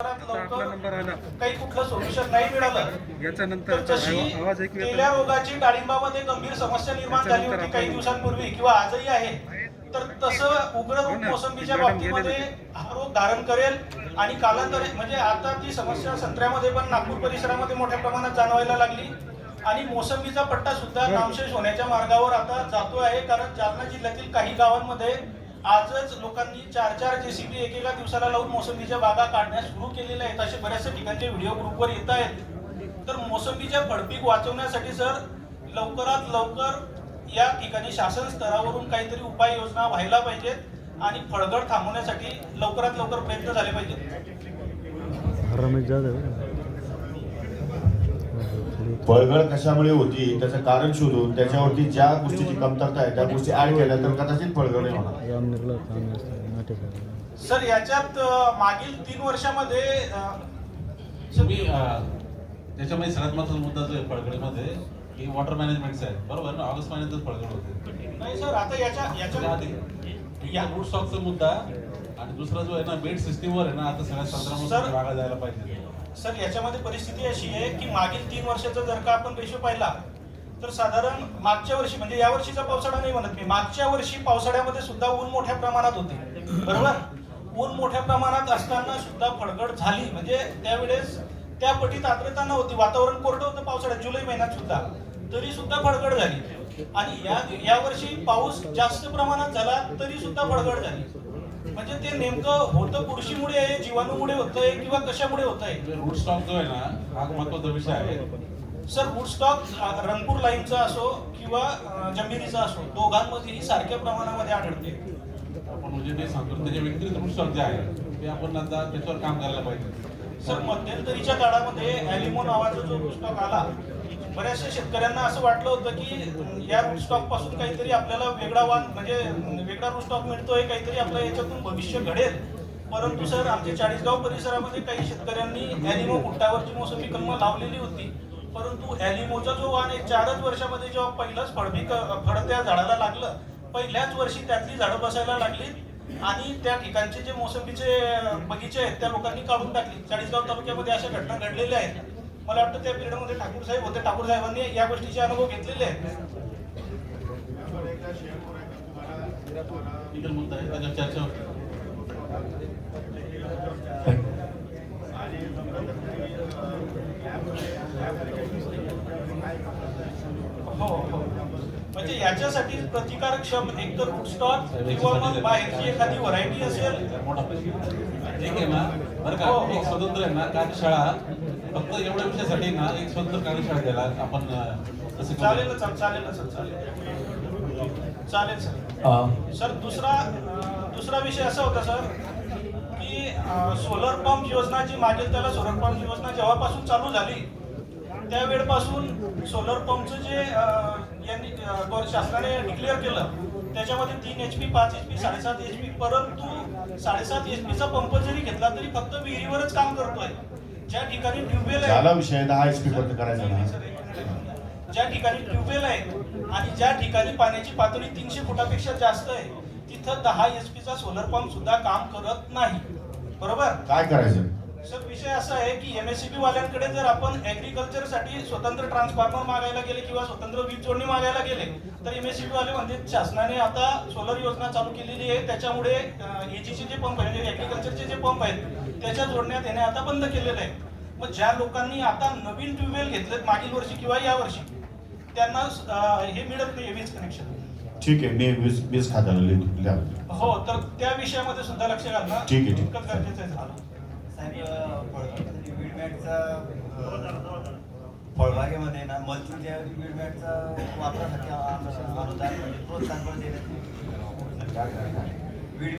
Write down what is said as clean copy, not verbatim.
आपला नंबर आला काही कुठलं सोल्युशन नाही मिळालं याच्या नंतर आवाज ऐकू येतो. गेल्या रोगाची डाळिंबामध्ये गंभीर समस्या निर्माण झाली होती काही दिवसांपूर्वी किंवा आजही आहे, तर तसं उग्र रूप मोसंबीच्या बाबतीमध्ये हा रोग धारण करेल आणि कालांतराने म्हणजे आता ती समस्या संत्र्यामध्ये पण नागपूर परिसरामध्ये मोठ्या प्रमाणात जाणवायला लागली आणि मोसंबीचा पट्टा सुद्धा नामशेष होण्याच्या मार्गावर आता जातो आहे. कारण जालना जिल्ह्यातील काही गावांमध्ये आजच लोकांनी 4-4 जेसीबी एकेका दिवसाला लावून मोसंबीच्या बागा काढण्यास सुरू केलेल्या आहेत. असे बऱ्याचशा ठिकाणचे व्हिडिओ ग्रुपवर येत आहेत. तर मोसंबीच्या फळपीक वाचवण्यासाठी सर लवकरात लवकर या ठिकाणी शासन स्तरावरून काहीतरी उपाययोजना व्हायला पाहिजेत आणि फळगड थांबवण्यासाठी लवकरात लवकर प्रयत्न झाले पाहिजेत. फळगळ कशामुळे होती त्याचं कारण शोधून त्याच्यावरती ज्या गोष्टीची कमतरता आहे त्या गोष्टी ऍड केल्या तर कदाचित फळगळ नाही होणार. सर याच्यात मागील 3 वर्षामध्ये त्याच्यामध्ये सगळ्यात महत्त्वाचा मुद्दा जो आहे फळगडीमध्ये की वॉटर मॅनेजमेंटचा आहे. बरोबर ना, ऑगस्ट महिन्यातच फळगड होते. नाही सर, आता याच्या आधी या रूट स्टॉकचा मुद्दा आणि दुसरा जो आहे ना बेड सिस्टीमवर आहे ना, आता सगळ्या संत्र्यामध्ये बागा जायला पाहिजे. सर याच्यामध्ये परिस्थिती अशी आहे की मागील 3 वर्षाचा जर का आपण रेशो पाहिला तर साधारण मागच्या वर्षी म्हणजे या वर्षीचा पावसाळा नाही म्हणत मी, मागच्या वर्षी पावसाळ्यामध्ये सुद्धा ऊन मोठ्या प्रमाणात होते. बरोबर, ऊन मोठ्या प्रमाणात असताना सुद्धा फळगड झाली. म्हणजे त्यावेळेस त्या पटीत आर्द्रता नव्हती, वातावरण कोरडं होतं पावसाळ्यात जुलै महिन्यात सुद्धा, तरी सुद्धा फळगड झाली. आणि या वर्षी पाऊस जास्त प्रमाणात झाला तरी सुद्धा फळगड झाली. म्हणजे ते नेमकं होतं बुरशीमुळे आहे, जीवाणूमुळे होतंय किंवा कशामुळे होतंय? रूट स्टॉक जो आहे ना हा महत्त्वाचा विषय आहे. सर रूट स्टॉक रंगपूर लाईनचा असो किंवा जमिनीचा असो, दोघांमध्येही सारख्या प्रमाणामध्ये आढळते. आपण म्हणजे ते सांगतो त्याच्या व्यतिरिक्त रूट स्टॉक जे आहे ते आपण आता त्याच्यावर काम करायला पाहिजे. सर मध्यंतरीच्या काळामध्ये ॲलिमो नावाचा जो रूट स्टॉक आला, बऱ्याचशा शेतकऱ्यांना असं वाटलं होतं की या रूट स्टॉक पासून काहीतरी आपल्याला वेगळा वेगळा रूट स्टॉक मिळतोय, काहीतरी आपल्या याच्यातून भविष्य घडेल. परंतु सर आमच्या 40गाव परिसरामध्ये काही शेतकऱ्यांनी ॲलिमो फुट्टावरची मोसंबी कलम लावलेली होती, परंतु ॲलिमोचा जो वाण 4च वर्षामध्ये जेव्हा पहिलंच फळ त्या झाडाला लागलं, पहिल्याच वर्षी त्यातली झाडं बसायला लागली आणि त्या ठिकाणचे जे मोसंबीचे बगीचे आहेत त्या लोकांनी काढून टाकली. 40गाव तालुक्यामध्ये अशा घटना घडलेल्या आहेत. मला वाटतं त्या पिरियडमध्ये ठाकूर साहेब होते, ठाकूर साहेबांनी या गोष्टीचे अनुभव घेतलेले आहेत. मुद्दा आहे त्याच्या चर्चा हो, म्हणजे याच्यासाठी प्रतिकारक्षम एकतर रूट स्टॉक किंवा मग बाहेरची एखादी व्हरायटी असेल. मोठा प्रश्न ठीक आहे ना. बरं का, एक स्वतंत्र आहे ना कार्यशाळा फक्त एवढ्या विषयासाठी ना एक स्वतंत्र कार्यशाळा द्यायला आपण तसं चालेल ना, चालेल ना सर, चालेल सर. सर दुसरा विषय असा होता सर की सोलर पंप योजना जी मागील त्याला सोलर पंप योजना जेव्हापासून चालू झाली त्यावेळपासून सोलर पंपचं जे यांनी शासनाने डिक्लेअर केलं त्याच्यामध्ये 3 HP, 5 HP, 7.5 HP, परंतु 7.5 HP चा पंप जरी घेतला तरी फक्त विहिरीवरच काम करतोय. ज्या ठिकाणी ट्यूबवेल आहे, विषय 10 HP पर्यंत करायचा ना, ज्या ठिकाणी ट्यूबवेल आहे आणि ज्या ठिकाणी पाण्याची पातळी 300 फुटापेक्षा जास्त आहे तिथं 10 HP चा सोलर पंप सुद्धा काम करत नाही. बरोबर, काय करायचं सर विषय असा आहे की MSCB वाल्यांकडे जर आपण ऍग्रिकल्चर साठी स्वतंत्र ट्रान्सफॉर्मर मागायला गेले किंवा स्वतंत्र वीज जोडणी मागायला गेले तर MSCB वाले म्हणजे शासनाने आता सोलर योजना चालू केलेली आहे, त्याच्यामुळे AGचे जे पंप आहेत म्हणजे ऍग्रिकल्चरचे जे पंप आहेत त्याच्या जोडण्यात येणे आता बंद केलेलं आहे. मग ज्या लोकांनी आता नवीन ट्यूबवेल घेतलेत मागील वर्षी किंवा या वर्षी त्यांना हे मिळत नाही वीज कनेक्शन. ठीक आहे, मी वीज खात्याला लिहितो. हो, तर त्या विषयामध्ये सुद्धा लक्ष घालणं ठीक आहे. तितकंच गरजेचं आहे. झालं फळबागेमध्ये ना मल्चिंगच्या वीडमॅटचा वापरासाठी अनुदान म्हणजे प्रोत्साहन पण देण्यात